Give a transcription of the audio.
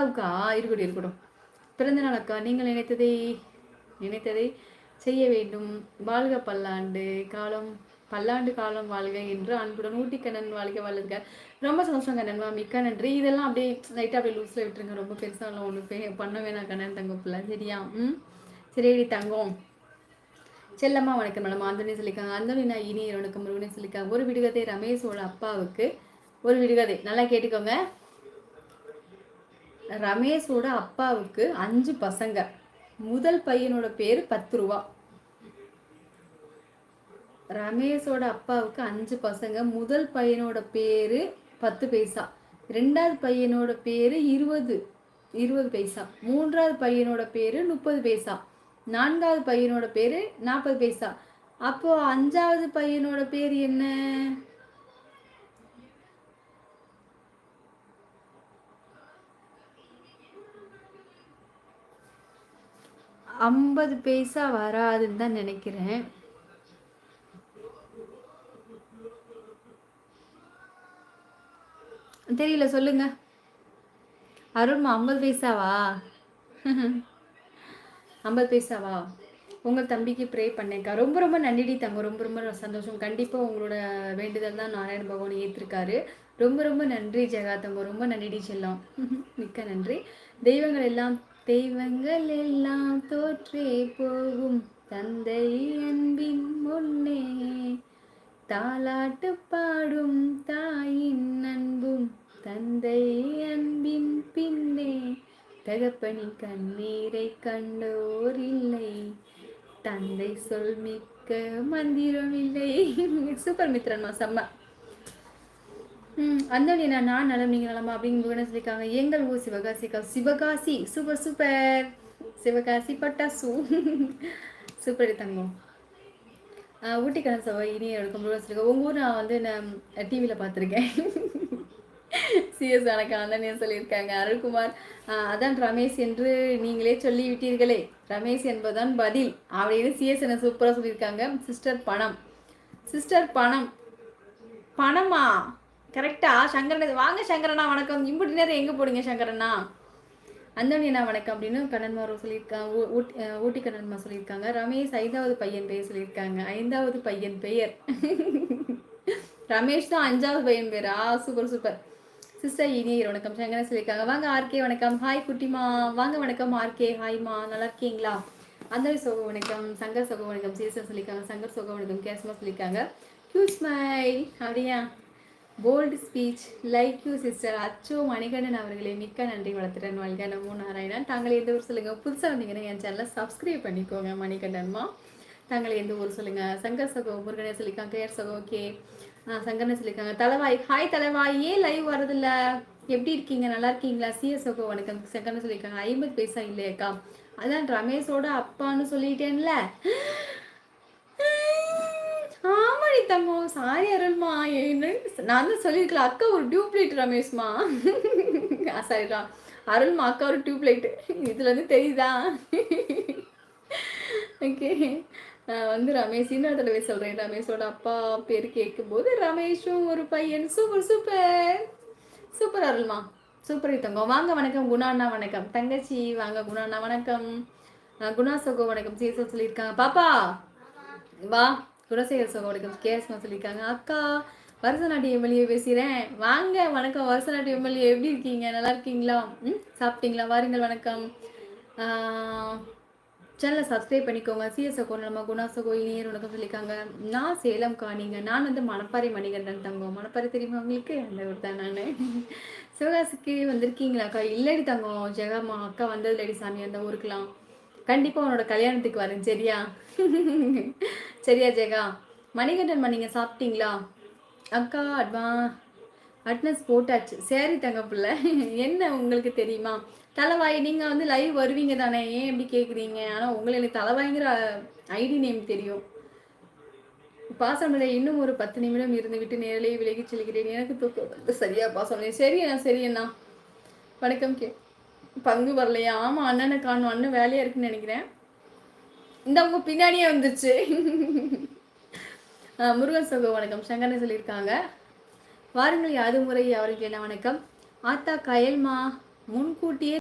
அக்கா இருக்கட்டும் இருக்கட்டும். பிறந்த நாள் அக்கா, நீங்கள் நினைத்ததை செய்ய வேண்டும். வாழ்க பல்லாண்டு காலம், பல்லாண்டு காலம் வாழ்க என்று அன்புடன் ஊட்டிக்கண்ணன் வாழ்க வாழ்க. ரொம்ப சந்தோஷம் கண்ணன்மா, மிக்க நன்றி. இதெல்லாம் அப்படியே லைட்டாக அப்படியே லூஸில் விட்டுருங்க. ரொம்ப பெருசாக ஒன்று பண்ண வேணாம் கண்ணன் தங்கம் பிள்ளை, சரியா? சரி தங்கம். செல்லம்மா வணக்கம் மேடம். ஆந்தோனி சொல்லியிருக்காங்க. ஆந்தோனி நான் இனி வணக்கம் முருகனே சொல்லியிருக்காங்க. ஒரு விடுகதை ரமேஷோட அப்பாவுக்கு. ஒரு விடுகதை நல்லா கேட்டுக்கோங்க. ரமேஷோட அப்பாவுக்கு 5 பசங்க. முதல் பையனோட பேரு 10 ரூபா. ரமேஷோட அப்பாவுக்கு 5 பசங்க. முதல் பையனோட பேரு 10 பைசா. ரெண்டாவது பையனோட பேரு 20 பைசா. மூன்றாவது பையனோட பேரு 30 பைசா. நான்காவது பையனோட பேரு 40 பைசா. அப்போ 5வது பையனோட பேர் என்ன? 50 பைசா வராதுன்னு தான் நினைக்கிறேன். தெரியல, சொல்லுங்க. அருண்மா 50 பைசாவா? 50 பைசாவா? உங்கள் தம்பிக்கு ப்ரே பண்ணேக்கா. ரொம்ப ரொம்ப நன்றிடி தங்க, ரொம்ப ரொம்ப சந்தோஷம். கண்டிப்பாக உங்களோட வேண்டுதல் தான் நாராயண பகவான் ஏற்றிருக்காரு. ரொம்ப ரொம்ப நன்றி ஜெகா தங்க, ரொம்ப நன்றிடி செல்லம். மிக்க நன்றி. தெய்வங்கள் எல்லாம் தோற்றே போகும் தந்தை அன்பின் முன்னே, தாலாட்டு பாடும் தாயின் அன்பும் தந்தை அன்பின் பின்னே, தகப்பனின் கண்ணீரை கண்டோர் இல்லை, தந்தை சொல் மிக்க மந்திரம் இல்லை. சூப்பர் மித்ரன்மா, செம்ம. அந்தோனி நான் நலம், நீங்க நலமா அப்படின்னு சொல்லியிருக்காங்க. எங்கள் ஊர் சிவகாசிக்கா. Sivakasi super super. சிவகாசி பட்டாசு. சூப்பர் தங்கம். ஊட்டிக்கணன் சவா இனிய இருக்கும் சொல்லியிருக்கேன். உங்கள் ஊர் நான் வந்து நான் டிவியில் பார்த்துருக்கேன். சிஎஸ் வணக்கம் அந்தனியன் சொல்லியிருக்காங்க. அருள்குமார் அதான் ரமேஷ் என்று நீங்களே சொல்லி விட்டீர்களே, ரமேஷ் என்பதுதான் பதில் அப்படின்னு சிஎஸ் என்ன சூப்பராக சொல்லியிருக்காங்க. சிஸ்டர் பணம் பணமா? கரெக்டா? சங்கரன் வாங்க சங்கரண்ணா வணக்கம். இம்புட்டு நேரம் எங்கே போடுங்க சங்கரண்ணா? அந்தோனியண்ணா வணக்கம் அப்படின்னு கண்ணன்மாரோ சொல்லியிருக்காங்க. ஊட்டி கண்ணன்மா சொல்லியிருக்காங்க. ரமேஷ் 5வது பையன் பெயர் சொல்லியிருக்காங்க. 5வது பையன் பெயர் ரமேஷ் தான். 5வது பையன் பேரா? Super super. சிஸ்டர் இனியர் வணக்கம் சங்கரன் சொல்லியிருக்காங்க. வாங்க ஆர்கே வணக்கம். ஹாய் குட்டிமா வாங்க வணக்கம். ஆர்கே ஹாய்மா, நல்லா இருக்கீங்களா? அந்தோனி சோக வணக்கம். சங்கர் சோக வணக்கம். சிஎஸ்ஆர் சொல்லியிருக்காங்க. சங்கர் சோக வணக்கம். கேஸ்மா சொல்லியிருக்காங்க. கியூட் ஸ்மைல் அப்படியா? Bold speech like you sister. அச்சோ மணிகண்டன் அவர்களே, மிக்க நன்றி. வளர்த்துறேன் வாழ்க. நமோ நாராயணன். தாங்கள் எந்த ஊர் சொல்லுங்கள். புதுசாக வந்தீங்கன்னா என் சேனலை சப்ஸ்கிரைப் பண்ணிக்கோங்க. மணிகண்டன்மா தாங்கள் எந்த ஊர் சொல்லுங்கள். சங்கர் சகோ முருகனே சொல்லியிருக்காங்க. கேர் சகோ ஓகே. சங்கரனை சொல்லியிருக்காங்க. தலைவாய் ஹாய் தலைவாய், ஏன் லைவ் வரதில்ல? எப்படி இருக்கீங்க? நல்லா இருக்கீங்களா? சிஎஸ் சகோ வணக்கம். சங்கரனை சொல்லியிருக்காங்க. 50 பைசா இல்லையக்கா, அதான் ரமேஷோட அப்பான்னு சொல்லிட்டேன்ல. ஆமாடி தங்கம், சாரி அருள்மா. நான் தான் சொல்லியிருக்கல, அக்கா ஒரு டியூப்லைட் ரமேஷ்மா. சாரிடா அருள்மா, அக்கா ஒரு டியூப்லைட். இதுல இருந்து தெரியுதா? ஓகே. வந்து ரமேஷ் இன்னொரு தடவை சொல்றேன். ரமேஷோட அப்பா பேர் கேட்கும்போது ரமேஷும் ஒரு பையன். சூப்பர் சூப்பர் சூப்பர் அருள்மா, சூப்பர் தங்கம். வாங்க வணக்கம் குணாண்ணா வணக்கம். தங்கச்சி வாங்க குணாண்ணா வணக்கம். குணா சகோ வணக்கம். சீசோ சொல்லியிருக்காங்க. பாப்பா வா. குணசேகர் சகோ வணக்கம். கேஎஸ்மா சொல்லியிருக்காங்க. அக்கா வருஷநாட்டு எம்எல்ஏ பேசுகிறேன். வாங்க வணக்கம். வருஷநாட்டு எம்எல்ஏ எப்படி இருக்கீங்க? நல்லா இருக்கீங்களா? சாப்பிட்டீங்களா? வாருங்கள் வணக்கம். சேனலை சப்ஸ்கிரைப் பண்ணிக்கோங்க. சிஎஸ் சகோ நம்ம குணா சகோ இனியர் வணக்கம் சொல்லியிருக்காங்க. நான் சேலம் காணிங்க. நான் வந்து மணப்பாறை மணிகண்டன் தங்கம். மணப்பாறை தெரியுமா உங்களுக்கு? அந்த ஊர் தான் நான். சிவகாசிக்கு வந்திருக்கீங்களாக்கா? இல்லடி தங்கம். ஜெகம்மா அக்கா வந்ததுலடி சாமி அந்த ஊருக்குலாம். கண்டிப்பாக உன்னோட கல்யாணத்துக்கு வரேன், சரியா? சரியா ஜெகா? மணிகண்டன் நீங்கள் சாப்பிட்டீங்களா? அக்கா அட்னஸ் போட்டாச்சு. சரி தங்க பிள்ளை. என்ன உங்களுக்கு தெரியுமா தலைவாய்? நீங்கள் வந்து லைவ் வருவீங்க தானே, ஏன் எப்படி கேட்குறீங்க? ஆனால் உங்களுக்கு தலைவாய்ங்கிற ஐடி நேம் தெரியும். பாசமில்லை. இன்னும் ஒரு 10 நிமிடம் இருந்து விட்டு நேரிலே விலகி செல்கிறேன். எனக்கு தூக்கம் சரியா பாசம். சரி அண்ணா வணக்கம். பங்கு வரலையா? ஆமாம் அண்ணனை காணும். அண்ணன் வேலையாக இருக்குன்னு நினைக்கிறேன். இந்த அவங்க பின்னாடியே வந்துச்சு. முருகன் சகோ வணக்கம். சங்கரனை சொல்லியிருக்காங்க. வாருங்கள் யாது முறை அவருக்கு என்ன வணக்கம். ஆத்தா கயல்மா முன்கூட்டியே